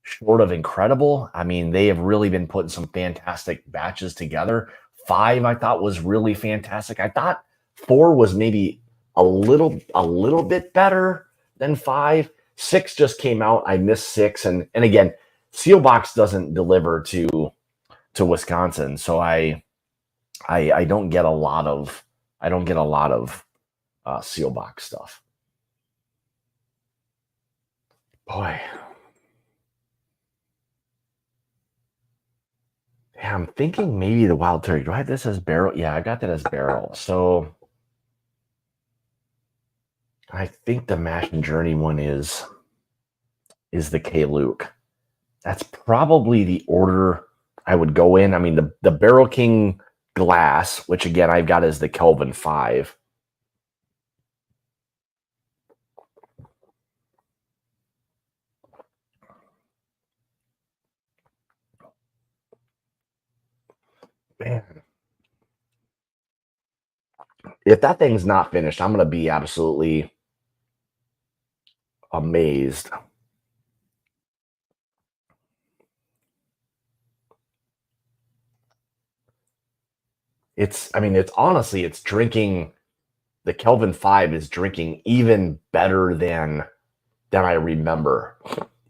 short of incredible. I mean, they have really been putting some fantastic batches together. 5, I thought, was really fantastic. I thought 4 was maybe a little bit better than 5. 6 just came out. I missed 6, and again, Sealbox doesn't deliver to Wisconsin, so I don't get a lot of Sealbox stuff. Boy. Yeah, I'm thinking maybe the Wild Turkey. Do I have this as barrel? Yeah, I got that as barrel. So I think the Mash and Journey one is the K Luke. That's probably the order I would go in. I mean, the Barrel King glass, which again I've got as the Kelvin 5. Man, if that thing's not finished, I'm going to be absolutely amazed. It's honestly, it's drinking. The Kelvin 5 is drinking even better than I remember.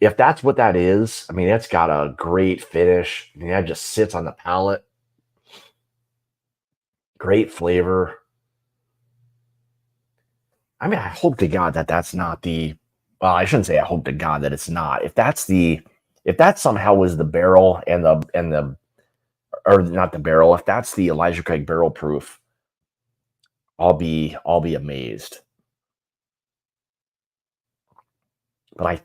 If that's what that is, I mean, it's got a great finish. I mean, that just sits on the palate. Great flavor. I mean, I hope to God that that's not the. Well, I shouldn't say I hope to God that it's not. If that somehow was the barrel and the or not the barrel, if that's the Elijah Craig Barrel Proof, I'll be amazed. But I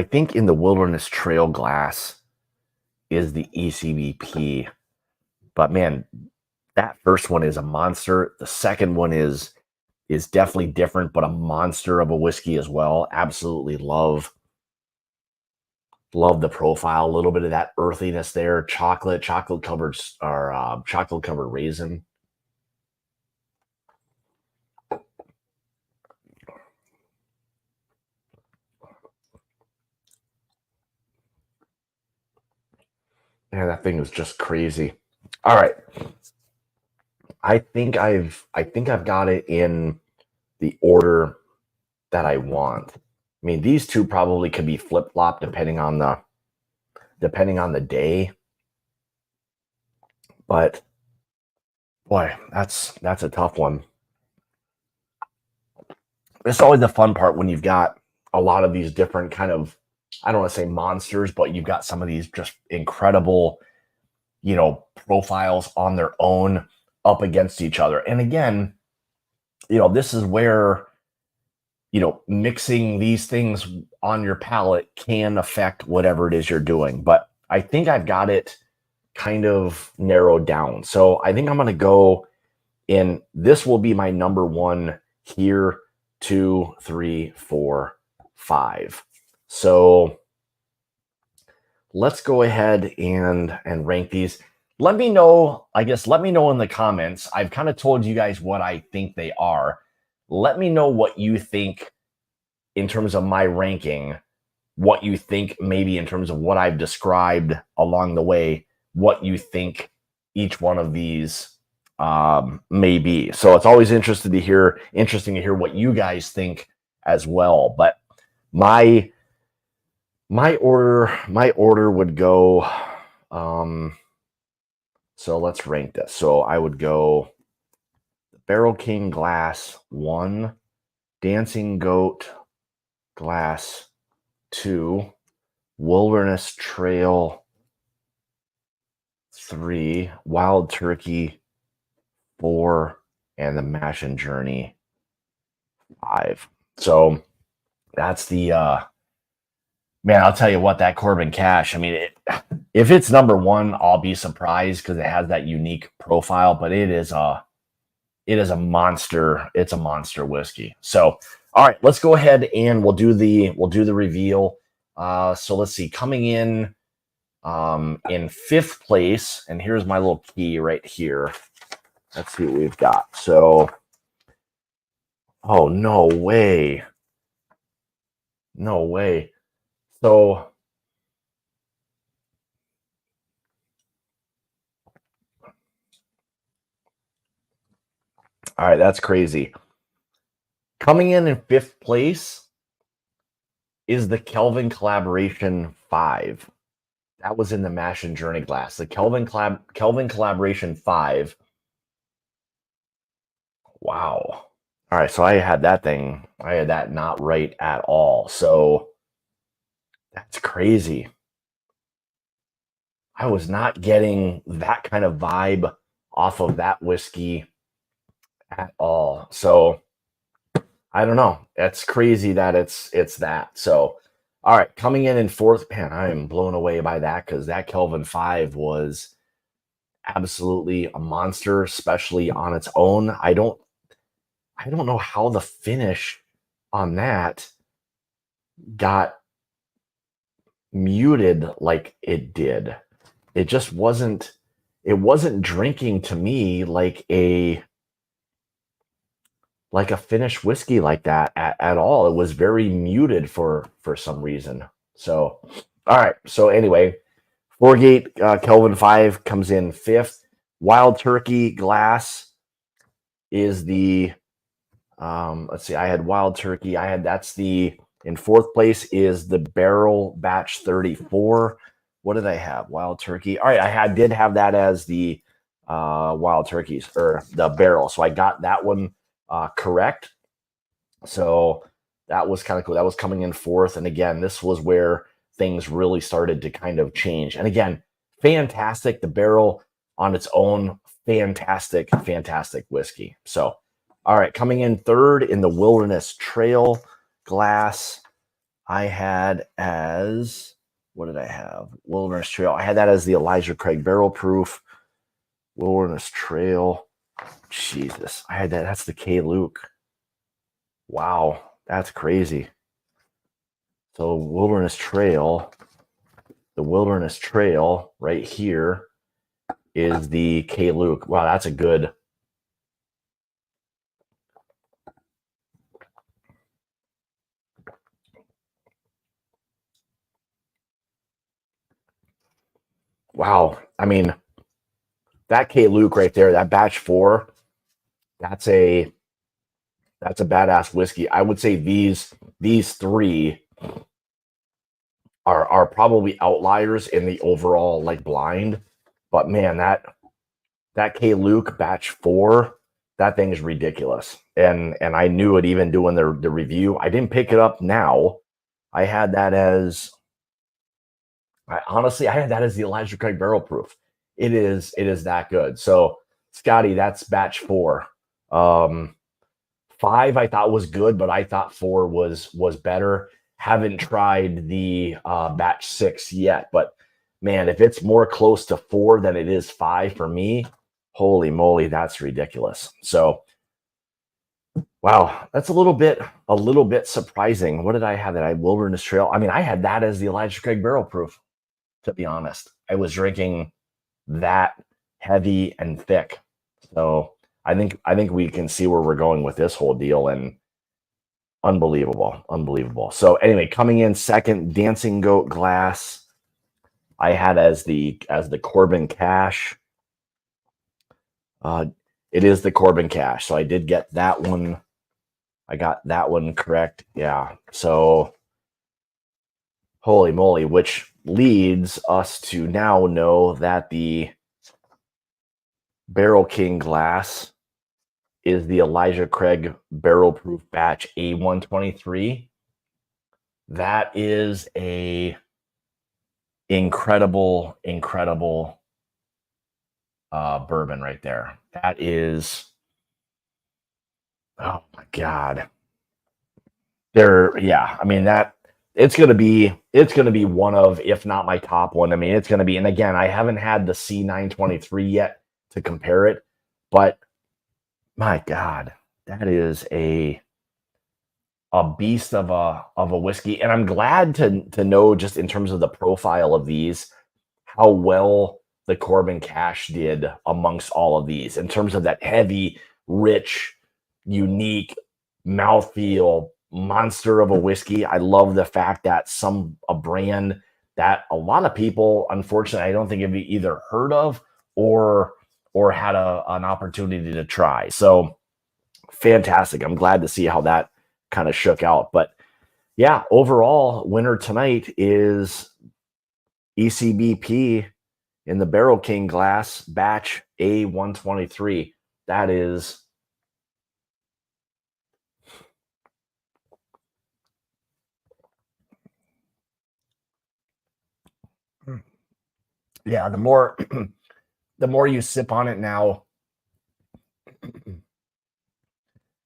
think in the Wilderness Trail glass is the ECBP. But man, that first one is a monster. The second one is definitely different, but a monster of a whiskey as well. Absolutely love Love the profile. A little bit of that earthiness there. Chocolate covered or chocolate covered raisin. Yeah, that thing was just crazy. All right. I think I've got it in the order that I want. I mean, these two probably could be flip-flop depending on the day. But boy, that's a tough one. It's always the fun part when you've got a lot of these different kind of, I don't want to say monsters, but you've got some of these just incredible, profiles on their own up against each other. And again, this is where, mixing these things on your palate can affect whatever it is you're doing. But I think I've got it kind of narrowed down. So I think I'm going to go in. This will be my number one here, 2, 3, 4, 5. So let's go ahead and rank these. Let me know, let me know in the comments. I've kind of told you guys what I think they are. Let me know what you think in terms of my ranking, what you think maybe in terms of what I've described along the way, what you think each one of these may be. So it's always interesting to hear what you guys think as well. But my order would go, so let's rank this. So I would go Barrel King Glass 1, Dancing Goat Glass 2, Wilderness Trail 3, Wild Turkey 4, and the Mash and Journey 5. So that's the man, I'll tell you what, that Corbin Cash, I mean, if it's number one, I'll be surprised because it has that unique profile, but it is a monster. It's a monster whiskey. So, all right, let's go ahead and we'll do the reveal. So let's see, coming in 5th place, and here's my little key right here. Let's see what we've got. So, oh, no way. No way. So, all right, that's crazy. Coming in 5th place is the Kelvin Collaboration 5. That was in the Mash and Journey glass. The Kelvin Collaboration 5. Wow. All right, so I had that not right at all. So that's crazy. I was not getting that kind of vibe off of that whiskey at all. So I don't know. It's crazy that it's that. So, all right, coming in 4th, man, I am blown away by that because that Kelvin 5 was absolutely a monster, especially on its own. I don't know how the finish on that got muted like it did. It just wasn't drinking to me like a finished whiskey like that at all. It was very muted for some reason. So, all right. So anyway, 4-Gate Kelvin 5 comes in 5th. Wild Turkey Glass is the, let's see, I had Wild Turkey. In 4th place is the Barrell Batch 34. What did I have? Wild Turkey. All right, I did have that as the Wild Turkeys, or the barrel. So I got that one correct. So that was kind of cool. That was coming in 4th. And again, this was where things really started to kind of change. And again, fantastic. The barrel on its own, fantastic whiskey. So, all right, coming in 3rd in the Wilderness Trail glass, I had as, what did I have? Wilderness Trail. I had that as the Elijah Craig Barrel Proof. Wilderness Trail. Jesus, I had that. That's the K. Luke. Wow, that's crazy. So Wilderness Trail the Wilderness Trail right here is the K. Luke. Wow, that's a good. Wow. I mean, that K. Luke right there, that batch 4, that's a badass whiskey. I would say these 3 are probably outliers in the overall like blind. But man, that K. Luke batch 4, that thing is ridiculous. And I knew it even doing the review. I didn't pick it up now. I had that as honestly, I had that as the Elijah Craig barrel proof. It is that good. So Scotty, that's batch 4. 5 I thought was good, but I thought 4 was better. Haven't tried the batch 6 yet, but man, if it's more close to 4 than it is 5 for me, holy moly, that's ridiculous. So wow, that's a little bit surprising. What did I have that I Wilderness Trail? I mean, I had that as the Elijah Craig barrel proof, to be honest. I was drinking that heavy and thick. So I think we can see where we're going with this whole deal, and unbelievable. So anyway, coming in second, Dancing Goat glass, I had as the Corbin Cash. It is the Corbin Cash, so I did get that one. I got that one correct. Yeah. So holy moly, which leads us to now know that the Barrel King glass is the Elijah Craig Barrel Proof Batch A123. That is a incredible bourbon right there. That is, oh my God. Yeah, I mean that it's gonna be one of, if not my top one. I mean, it's gonna be, and again, I haven't had the C923 yet to compare it, but my God, that is a beast of a whiskey. And I'm glad to know, just in terms of the profile of these, how well the Corbin Cash did amongst all of these in terms of that heavy, rich, unique mouthfeel monster of a whiskey. I love the fact that a brand that a lot of people, unfortunately, I don't think have either heard of or had an opportunity to try. So fantastic. I'm glad to see how that kind of shook out. But yeah, overall, winner tonight is ECBP in the Barrel King glass batch A123. That is yeah, the more the more you sip on it now,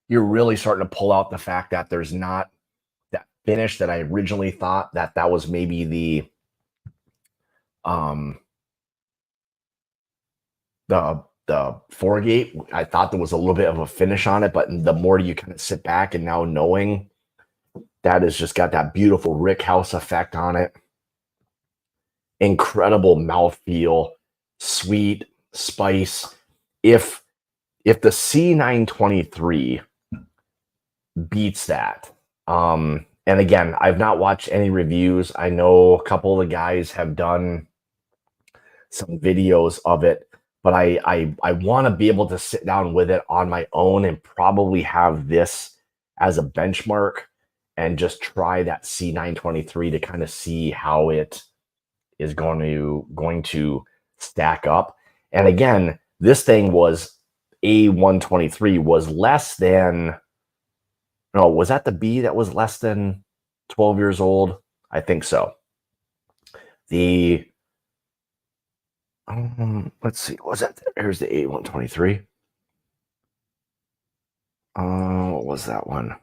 you're really starting to pull out the fact that there's not that finish that I originally thought that was maybe the Foregate. I thought there was a little bit of a finish on it, but the more you kind of sit back and now knowing that has just got that beautiful Rick House effect on it. Incredible mouthfeel, sweet spice. If the C923 beats that, and again, I've not watched any reviews. I know a couple of the guys have done some videos of it, but I want to be able to sit down with it on my own and probably have this as a benchmark and just try that C923 to kind of see how it is going to stack up. And again, this thing was A123 was less than, no, was that the B that was less than 12 years old? I think so. Let's see, was that, here's the A123. What was that one?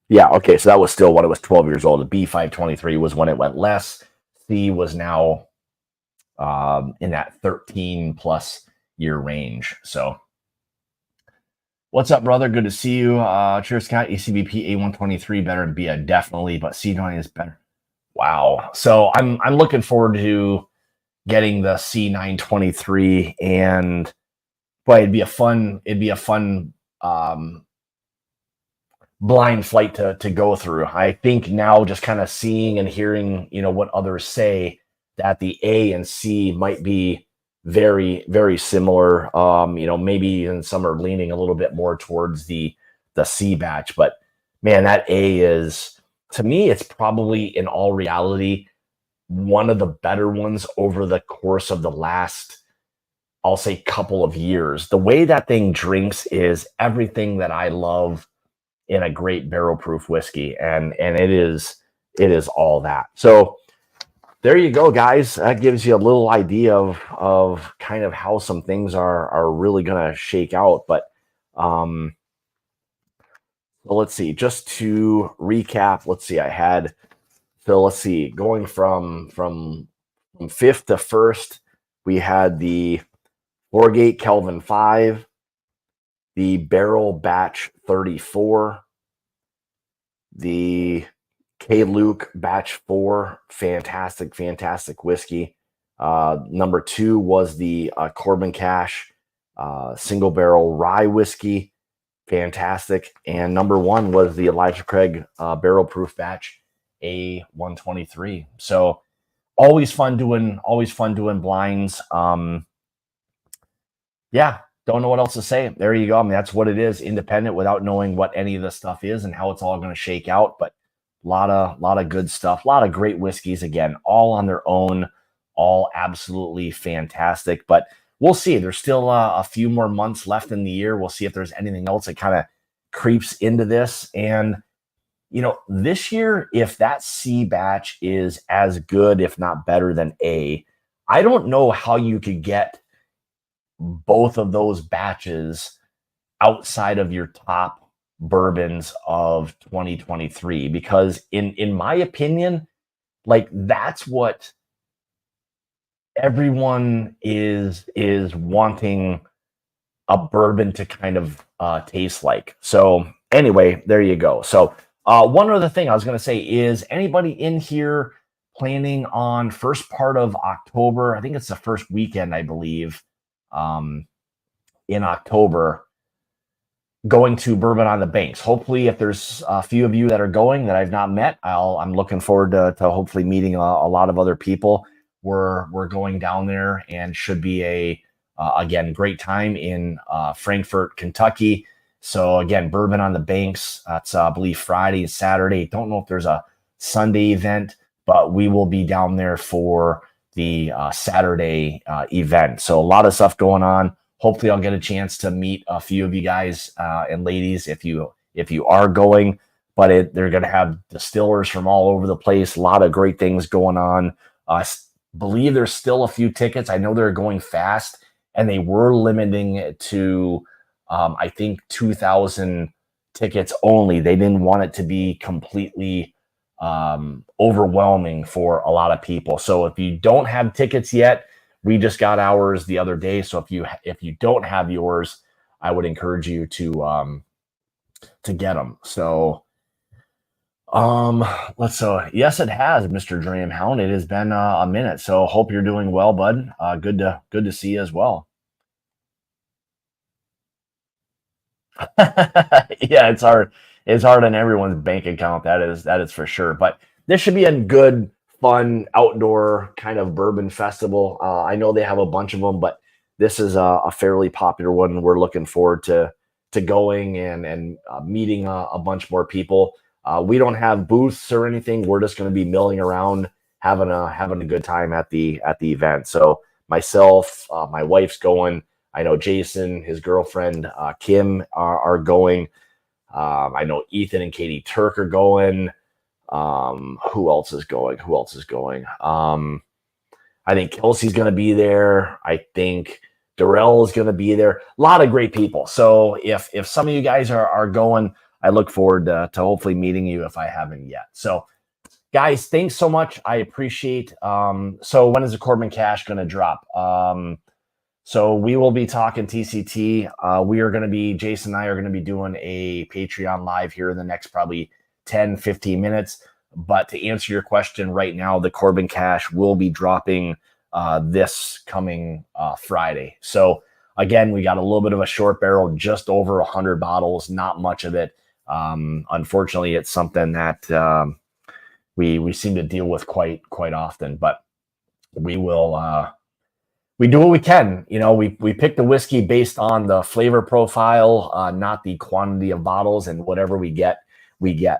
Yeah, okay, so that was still when it was 12 years old. The B523 was when it went less. C was now in that 13 plus year range. So what's up, brother? Good to see you. Cheers, Scott. ECBP A123 better than B, definitely, but C9 is better. Wow. So I'm looking forward to getting the C923, and boy, it'd be a fun um, blind flight to go through. I think now just kind of seeing and hearing, what others say, that the A and C might be very, very similar. Maybe even some are leaning a little bit more towards the C batch, but man, that A is, to me, it's probably in all reality one of the better ones over the course of the last, I'll say, couple of years. The way that thing drinks is everything that I love in a great barrel proof whiskey, and it is all that. So there you go, guys. That gives you a little idea of kind of how some things are really gonna shake out. But so let's see, just to recap, let's see, going from fifth to first, we had the Gate Kelvin 5, the Barrell Batch 34, the Luke Batch 4, fantastic whiskey. Number 2 was the Corbin Cash single barrel rye whiskey, fantastic. And number 1 was the Elijah Craig barrel proof batch A123. So always fun doing blinds. Yeah, don't know what else to say. There you go. I mean, that's what it is, independent, without knowing what any of the stuff is and how it's all going to shake out. But a lot of good stuff, a lot of great whiskeys, again, all on their own, all absolutely fantastic. But we'll see. There's still a few more months left in the year. We'll see if there's anything else that kind of creeps into this. And, this year, if that C batch is as good, if not better than A, I don't know how you could get both of those batches outside of your top bourbons of 2023, because in my opinion, like, that's what everyone is wanting a bourbon to kind of taste like. So anyway, there you go. So one other thing I was going to say is, anybody in here planning on first part of October, I think it's the first weekend, I believe, in October, going to Bourbon on the Banks. Hopefully, if there's a few of you that are going that I've not met, I'm looking forward to hopefully meeting a lot of other people. We're going down there, and should be a again, great time in Frankfort, Kentucky. So again, Bourbon on the Banks. That's I believe Friday and Saturday. Don't know if there's a Sunday event, but we will be down there for the Saturday event. So a lot of stuff going on. Hopefully I'll get a chance to meet a few of you guys and ladies if you are going. But they're going to have distillers from all over the place. A lot of great things going on. I believe there's still a few tickets. I know they're going fast, and they were limiting it to, I think, 2,000 tickets only. They didn't want it to be completely overwhelming for a lot of people. So if you don't have tickets yet, we just got ours the other day. So if you don't have yours, I would encourage you to get them. So yes, it has, Mr. Dream Hound. It has been a minute. So hope you're doing well, bud. Good to see you as well. Yeah, it's hard. It's hard on everyone's bank account. That is for sure. But this should be a good, fun outdoor kind of bourbon festival. I know they have a bunch of them, but this is a fairly popular one. We're looking forward to going and meeting a bunch more people. We don't have booths or anything. We're just going to be milling around, having a good time at the event. So myself, my wife's going. I know Jason, his girlfriend Kim are going. I know Ethan and Katie Turk are going. Who else is going? I think Kelsey's going to be there. I think Darrell is going to be there. A lot of great people. So if some of you guys are going, I look forward to hopefully meeting you if I haven't yet. So guys, thanks so much. I appreciate. So when is the Corbin Cash going to drop? So we will be talking TCT. Jason and I are going to be doing a Patreon live here in the next probably 10, 15 minutes. But to answer your question right now, the Corbin Cash will be dropping this coming Friday. So again, we got a little bit of a short barrel, just over 100 bottles, not much of it. Unfortunately, it's something that we seem to deal with quite often, but we will we do what we can. You know, we pick the whiskey based on the flavor profile, not the quantity of bottles, and whatever we get.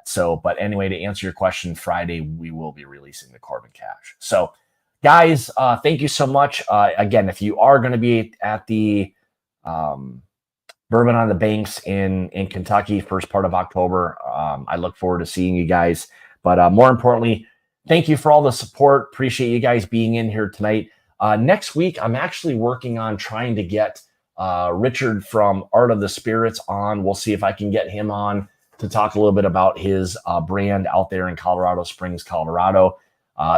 So, but anyway, to answer your question, Friday we will be releasing the Corbin Cash. So, guys, thank you so much. Again, if you are going to be at the Bourbon on the Banks in Kentucky, first part of October, I look forward to seeing you guys. But more importantly, thank you for all the support. Appreciate you guys being in here tonight. Next week, I'm actually working on trying to get Richard from Art of the Spirits on. We'll see if I can get him on to talk a little bit about his brand out there in Colorado Springs, Colorado.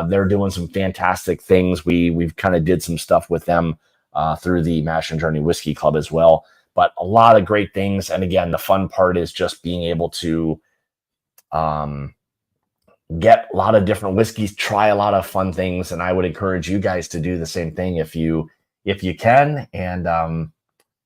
They're doing some fantastic things. We've kind of did some stuff with them through the Mash and Journey Whiskey Club as well. But a lot of great things. And again, the fun part is just being able to get a lot of different whiskeys, try a lot of fun things. And I would encourage you guys to do the same thing if you can. And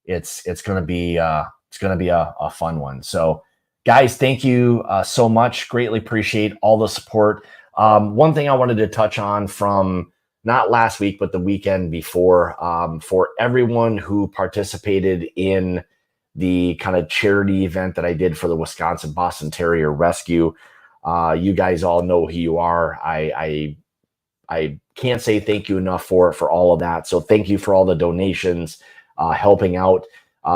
it's going to be a fun one. So guys, thank you so much. Greatly appreciate all the support. One thing I wanted to touch on from not last week, but the weekend before, for everyone who participated in the kind of charity event that I did for the Wisconsin Boston Terrier Rescue. You guys all know who you are. I can't say thank you enough for all of that. So thank you for all the donations, helping out.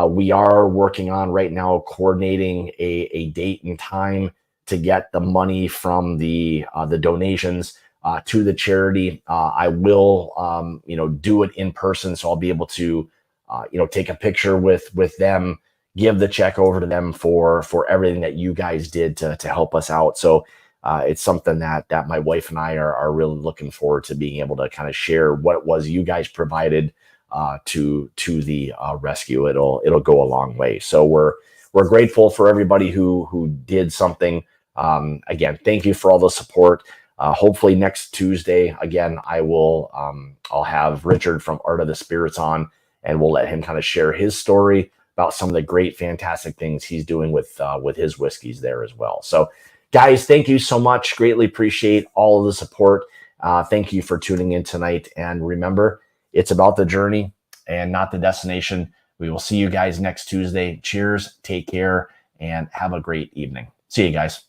We are working on right now coordinating a date and time to get the money from the donations to the charity. I will, do it in person, so I'll be able to, take a picture with them, give the check over to them for everything that you guys did to help us out. So it's something that my wife and I are really looking forward to being able to kind of share what it was you guys provided to the rescue. It'll go a long way. So we're grateful for everybody who did something. Again, thank you for all the support. Hopefully next Tuesday, again, I'll have Richard from Art of the Spirits on, and we'll let him kind of share his story about some of the great, fantastic things he's doing with his whiskeys there as well. So guys, thank you so much. Greatly appreciate all of the support. Thank you for tuning in tonight. And remember, it's about the journey and not the destination. We will see you guys next Tuesday. Cheers, take care, and have a great evening. See you guys.